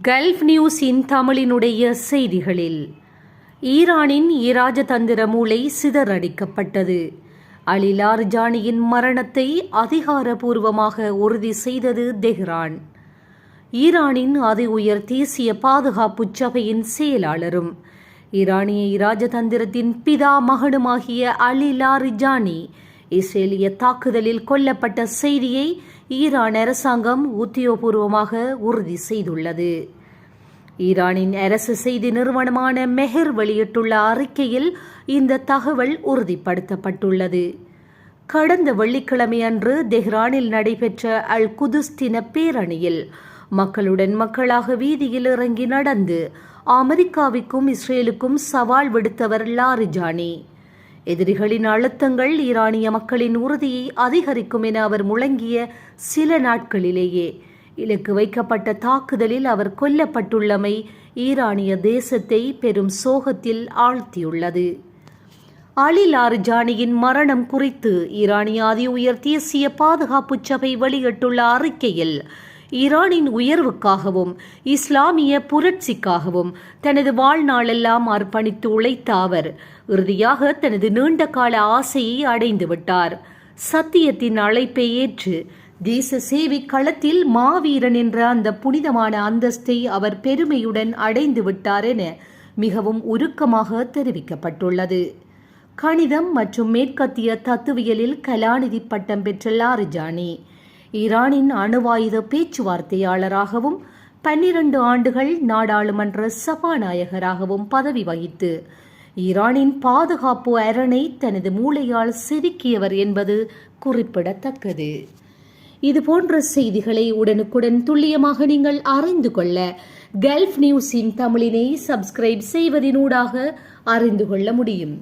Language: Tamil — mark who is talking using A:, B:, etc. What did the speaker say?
A: கல்ஃப் நியூஸின் தமிழினுடைய செய்திகளில் ஈரானின் இராஜதந்திர மூளை சிதறடிக்கப்பட்டது. அலி லாரிஜானியின் மரணத்தை அதிகாரபூர்வமாக உறுதி செய்தது தெஹ்ரான். ஈரானின் அதி உயர் தேசிய பாதுகாப்பு சபையின் செயலாளரும் ஈரானிய இராஜதந்திரத்தின் பிதா மகனுமாகிய அலி லாரிஜானி இஸ்ரேலிய தாக்குதலில் கொல்லப்பட்ட செய்தியை ஈரான் அரசாங்கம் உத்தியோகபூர்வமாக உறுதி செய்துள்ளது. ஈரானின் அரசு செய்தி நிறுவனமான மெஹர் வெளியிட்டுள்ள அறிக்கையில் இந்த தகவல் உறுதிப்படுத்தப்பட்டுள்ளது. கடந்த வெள்ளிக்கிழமை அன்று தெஹ்ரானில் நடைபெற்ற அல் குதுஸ் தின பேரணியில் மக்களுடன் மக்களாக வீதியில் இறங்கி நடந்து அமெரிக்காவுக்கும் இஸ்ரேலுக்கும் சவால் விடுத்தவர் லாரிஜானி. எதிரிகளின் அழுத்தங்கள் ஈரானிய மக்களின் உறுதியை அதிகரிக்கும் என அவர் முழங்கிய சில நாட்களிலேயே இலக்கு வைக்கப்பட்ட தாக்குதலில் அவர் கொல்லப்பட்டுள்ளமை ஈரானிய தேசத்தை பெரும் சோகத்தில் ஆழ்த்தியுள்ளது. அலி லாரிஜானியின் மரணம் குறித்து ஈரானிய அதி உயர் தேசிய பாதுகாப்பு சபை வெளியிட்டுள்ள அறிக்கையில் ஈரானின் உயர்வுக்காகவும் இஸ்லாமிய புரட்சிக்காகவும் தனது வாழ்நாளெல்லாம் அர்ப்பணித்து உழைத்த அவர் இறுதியாக தனது நீண்டகால ஆசையை அடைந்துவிட்டார். சத்தியத்தின் அழைப்பை ஏற்று தேச சேவை களத்தில் மாவீரன் என்ற அந்த புனிதமான அந்தஸ்தை அவர் பெருமையுடன் அடைந்து விட்டார் என மிகவும் உருக்கமாக தெரிவிக்கப்பட்டுள்ளது. கணிதம் மற்றும் மேற்கத்திய தத்துவியலில் கலாநிதி பட்டம் பெற்ற லாரிஜானி ஈரானின் அணுவாயுத பேச்சுவார்த்தையாளராகவும் 12 ஆண்டுகள் நாடாளுமன்ற சபாநாயகராகவும் பதவி வகித்து ஈரானின் பாதுகாப்பு அரணை தனது மூளையால் செதுக்கியவர் என்பது குறிப்பிடத்தக்கது. இதுபோன்ற செய்திகளை உடனுக்குடன் துல்லியமாக நீங்கள் அறிந்து கொள்ள கல்ஃப் நியூஸின் தமிழினை சப்ஸ்கிரைப் செய்வதனூடாக அறிந்து கொள்ள முடியும்.